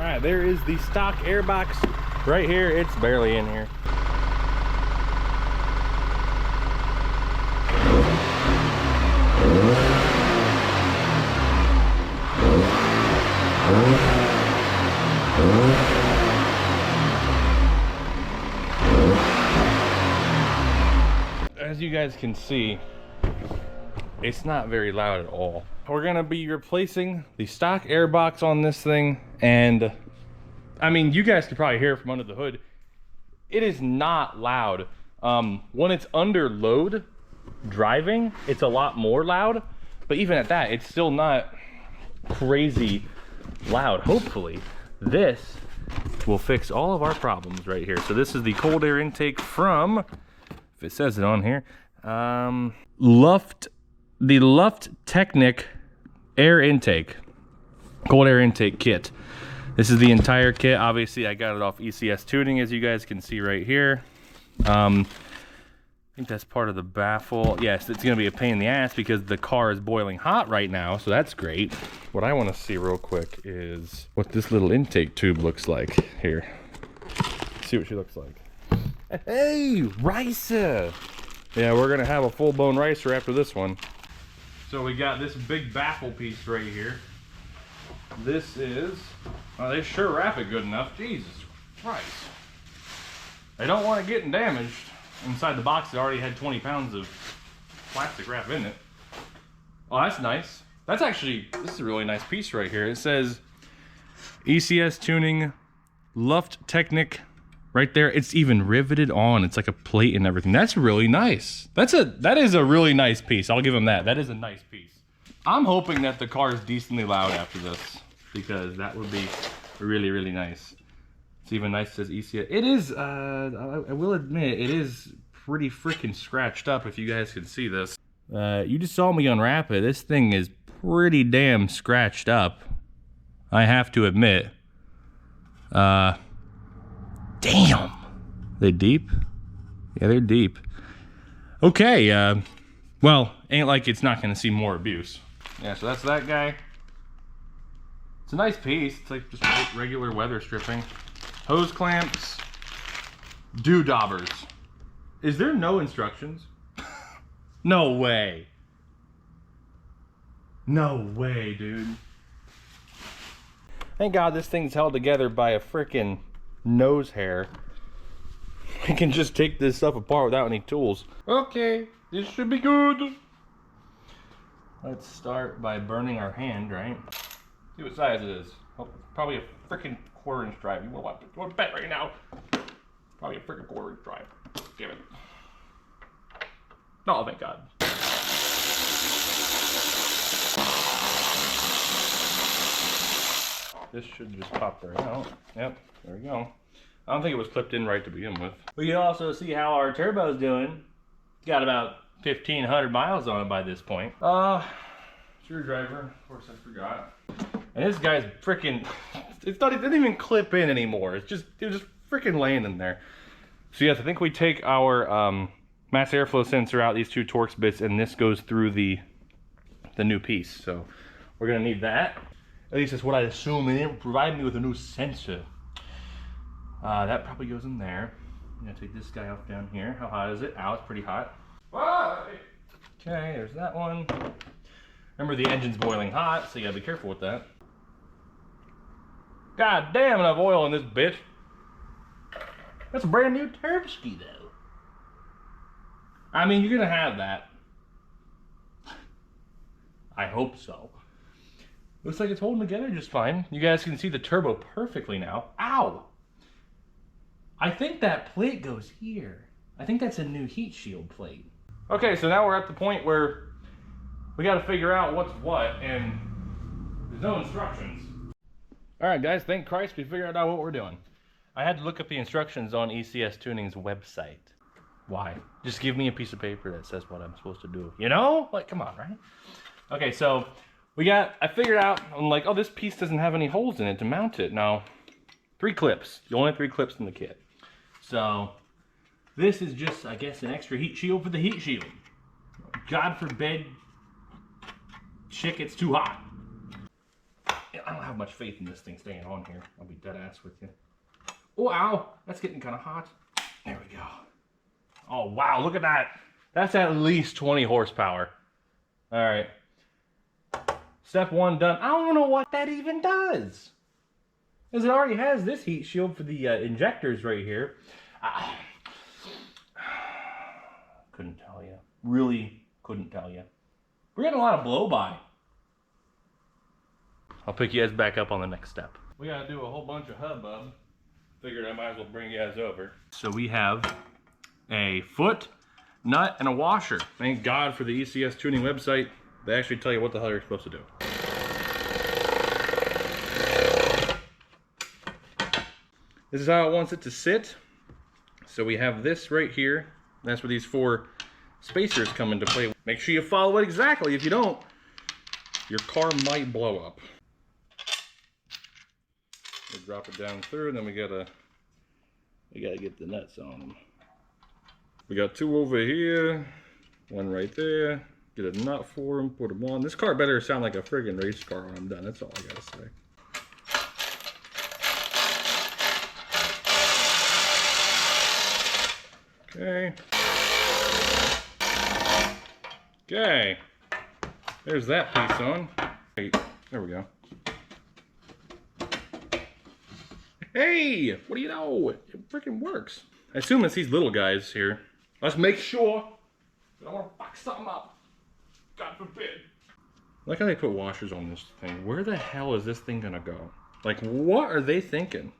right, there is the stock airbox right here. It's barely in here. As you guys can see, it's not very loud at all. We're gonna be replacing the stock airbox on this thing, and I mean, you guys can probably hear it from under the hood. It is not loud. When it's under load driving, it's a lot more loud, but even at that, it's still not crazy loud. Hopefully this will fix all of our problems right here. So this is the cold air intake from, if it says it on here, the Luftechnik air intake, cold air intake kit. This is the entire kit. Obviously I got it off ECS Tuning, as you guys can see right here. I think that's part of the baffle. Yes, it's gonna be a pain in the ass because the car is boiling hot right now, so that's great. What I wanna see real quick is what this little intake tube looks like here. See what she looks like. Hey, ricer! Yeah, we're gonna have a full-blown ricer after this one. So we got this big baffle piece right here. This is, well, they sure wrap it good enough. Jesus Christ. They don't want it getting damaged. Inside the box, it already had 20 pounds of plastic wrap in it. Oh, that's nice. That's actually, this is a really nice piece right here. It says ECS Tuning, Luftechnik. Right there, it's even riveted on. It's like a plate and everything. That's really nice. That is a really nice piece. I'll give them that. That is a nice piece. I'm hoping that the car is decently loud after this, because that would be really, really nice. It's even nice, it says ECS. It is, I will admit, it is pretty freaking scratched up, if you guys can see this. You just saw me unwrap it. This thing is pretty damn scratched up, I have to admit. Damn. They deep? Yeah, they're deep. Okay, well, ain't like it's not gonna see more abuse. Yeah, so that's that guy. It's a nice piece. It's like just regular weather stripping. Hose clamps. Doodabbers. Is there no instructions? No way. No way, dude. Thank God this thing's held together by a frickin' nose hair. We can just take this stuff apart without any tools. Okay, this should be good. Let's start by burning our hand, right? See what size it is. Oh, probably a freaking 1/4 inch drive. You want to bet right now? Probably a freaking 1/4 inch drive. Damn it. Oh, thank God. This should just pop right out. Yep, there we go. I don't think it was clipped in right to begin with. We can also see how our turbo's doing. It's got about 1,500 miles on it by this point. Screwdriver, of course I forgot. And this guy's freaking, it didn't even clip in anymore. It was just freaking laying in there. So yes, I think we take our mass airflow sensor out, these two Torx bits, and this goes through the new piece. So we're gonna need that. At least that's what I assume. They didn't provide me with a new sensor. That probably goes in there. I'm gonna take this guy off down here. How hot is it? Ow, it's pretty hot. Okay, there's that one. Remember, the engine's boiling hot, so you gotta be careful with that. God damn, enough oil in this bitch. That's a brand new turbski though. I mean, you're gonna have that. I hope so. Looks like it's holding together just fine. You guys can see the turbo perfectly now. Ow! I think that plate goes here. I think that's a new heat shield plate. Okay, so now we're at the point where we gotta figure out what's what, and there's no instructions. All right, guys, thank Christ we figured out what we're doing. I had to look up the instructions on ECS Tuning's website. Why? Just give me a piece of paper that says what I'm supposed to do. You know? Like, come on, right? Okay, so I figured out, I'm like, oh, this piece doesn't have any holes in it to mount it. No, 3 clips. You only have 3 clips in the kit. So this is just, I guess, an extra heat shield for the heat shield. God forbid shit gets too hot. I don't have much faith in this thing staying on here. I'll be dead ass with you. Oh, ow, that's getting kind of hot. There we go. Oh, wow, look at that. That's at least 20 horsepower. All right. Step one done. I don't know what that even does. Because it already has this heat shield for the injectors right here. Couldn't tell you. Really couldn't tell you. We're getting a lot of blow-by. I'll pick you guys back up on the next step. We gotta do a whole bunch of hubbub. Figured I might as well bring you guys over. So we have a foot, nut, and a washer. Thank God for the ECS tuning website. They actually tell you what the hell you're supposed to do. This is how it wants it to sit. So we have this right here. That's where these 4 spacers come into play. Make sure you follow it exactly. If you don't, your car might blow up. We drop it down through, and then we gotta get the nuts on them. We got 2 over here, 1 right there. Get a nut for them, put them on. This car better sound like a friggin' race car when I'm done. That's all I gotta say. Okay. Okay. There's that piece on. Wait, there we go. Hey, what do you know? It freaking works. I assume it's these little guys here. Let's make sure. I don't want to fuck something up. God forbid. I like how they put washers on this thing. Where the hell is this thing gonna go? Like, what are they thinking?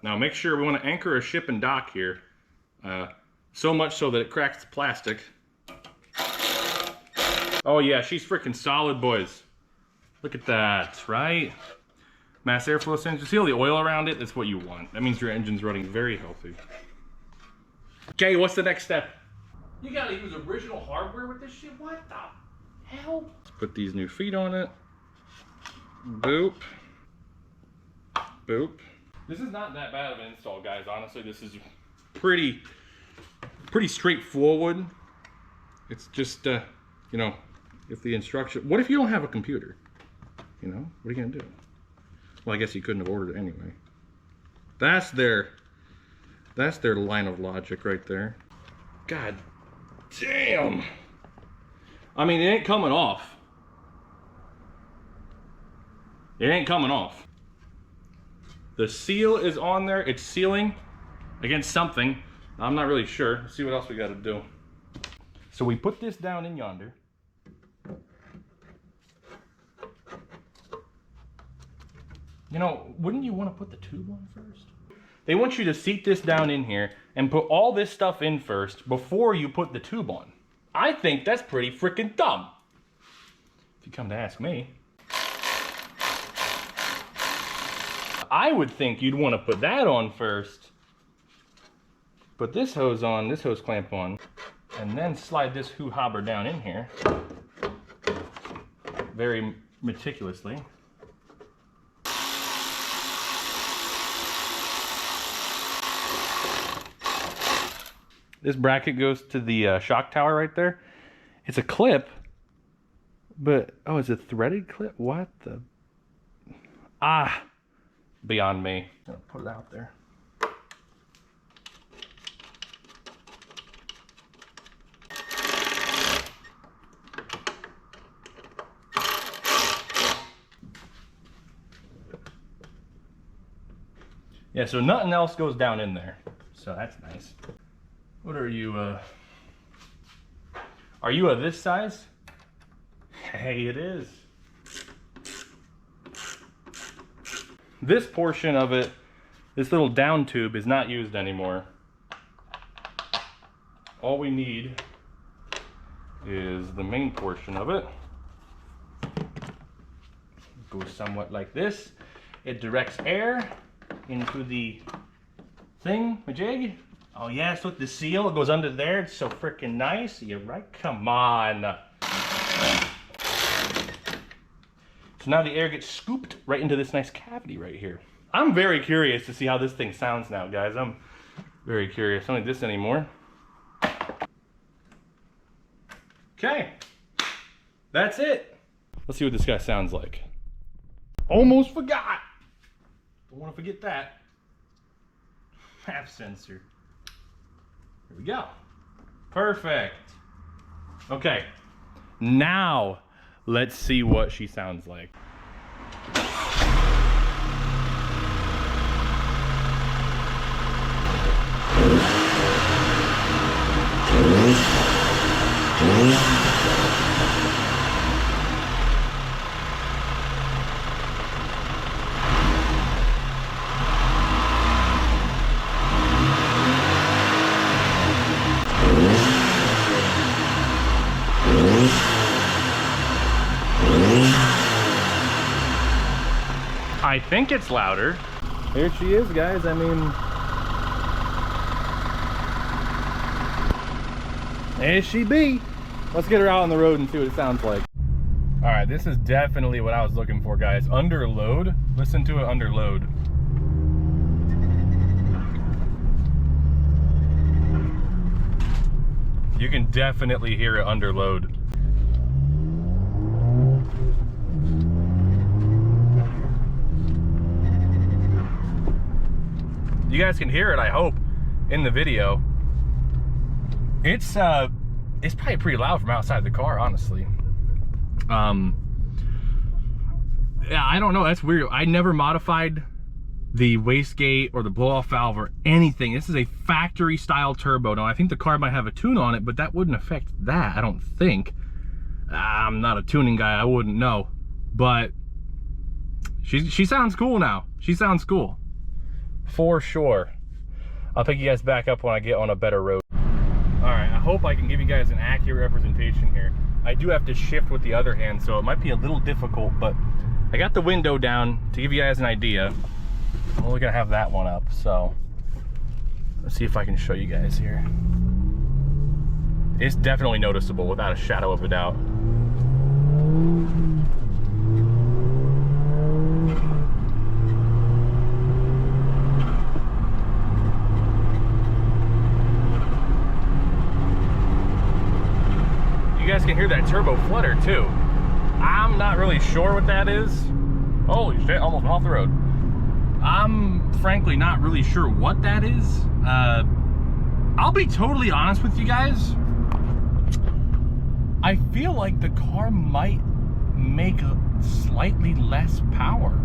Now, make sure we want to anchor a ship and dock here. So much so that it cracks the plastic. Oh yeah, she's freaking solid, boys. Look at that, right? Mass airflow sensor. See all the oil around it? That's what you want. That means your engine's running very healthy. Okay, what's the next step? You gotta use original hardware with this shit? What the hell? Let's put these new feet on it. Boop. Boop. This is not that bad of an install, guys. Honestly, this is pretty straightforward. It's just, you know, if the instruction... What if you don't have a computer? You know, what are you gonna do? Well, I guess you couldn't have ordered it anyway. That's their line of logic right there. God damn. I mean, it ain't coming off. It ain't coming off. The seal is on there. It's sealing against something. I'm not really sure. Let's see what else we got to do. So we put this down in yonder. You know, wouldn't you want to put the tube on first? They want you to seat this down in here and put all this stuff in first before you put the tube on. I think that's pretty freaking dumb, if you come to ask me. I would think you'd want to put that on first, put this hose on, this hose clamp on, and then slide this hoo-hobber down in here very meticulously. This bracket goes to the shock tower right there. It's a clip, but, oh, it's a threaded clip? What the? Ah, beyond me. I'm gonna put it out there. Yeah, so nothing else goes down in there. So that's nice. What are you, are you this size? Hey, it is. This portion of it, this little down tube, is not used anymore. All we need is the main portion of it. It goes somewhat like this. It directs air into the thing, majig. Oh yes, look, the seal, it goes under there. It's so freaking nice. You're right, come on. So now the air gets scooped right into this nice cavity right here. I'm very curious to see how this thing sounds now, guys. I'm very curious. I don't need this anymore. Okay, that's it. Let's see what this guy sounds like. Almost forgot. Don't want to forget that. Half sensor. Here we go. Perfect. Okay. Now, let's see what she sounds like. I think it's louder. Here she is, guys. I mean, there she be. Let's get her out on the road and see what it sounds like. All right, this is definitely what I was looking for, guys. Under load. Listen to it under load. You can definitely hear it under load. You guys can hear it, I hope, in the video. It's probably pretty loud from outside the car, honestly. Yeah, I don't know, that's weird. I never modified the wastegate or the blow-off valve or anything. This is a factory style turbo. Now, I think the car might have a tune on it, but that wouldn't affect that, I don't think. I'm not a tuning guy, I wouldn't know. But she sounds cool now. She sounds cool. For sure. I'll pick you guys back up when I get on a better road. Alright, I hope I can give you guys an accurate representation here. I do have to shift with the other hand, so it might be a little difficult, but I got the window down to give you guys an idea. I'm only gonna have that one up, so let's see if I can show you guys here. It's definitely noticeable without a shadow of a doubt. You guys can hear that turbo flutter too. I'm not really sure what that is. Holy shit, almost off the road. I'm frankly not really sure what that is. I'll be totally honest with you guys. I feel like the car might make a slightly less power.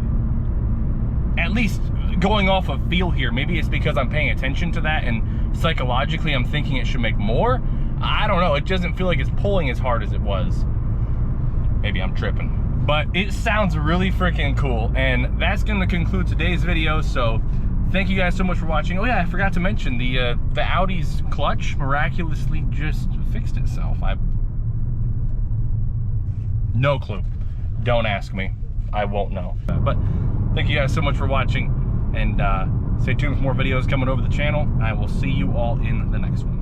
At least going off of feel here. Maybe it's because I'm paying attention to that and psychologically I'm thinking it should make more. I don't know, it doesn't feel like it's pulling as hard as it was. Maybe I'm tripping. But it sounds really freaking cool. And that's gonna conclude today's video. So thank you guys so much for watching. Oh yeah, I forgot to mention the Audi's clutch miraculously just fixed itself. No clue. Don't ask me. I won't know. But thank you guys so much for watching. And stay tuned for more videos coming over the channel. I will see you all in the next one.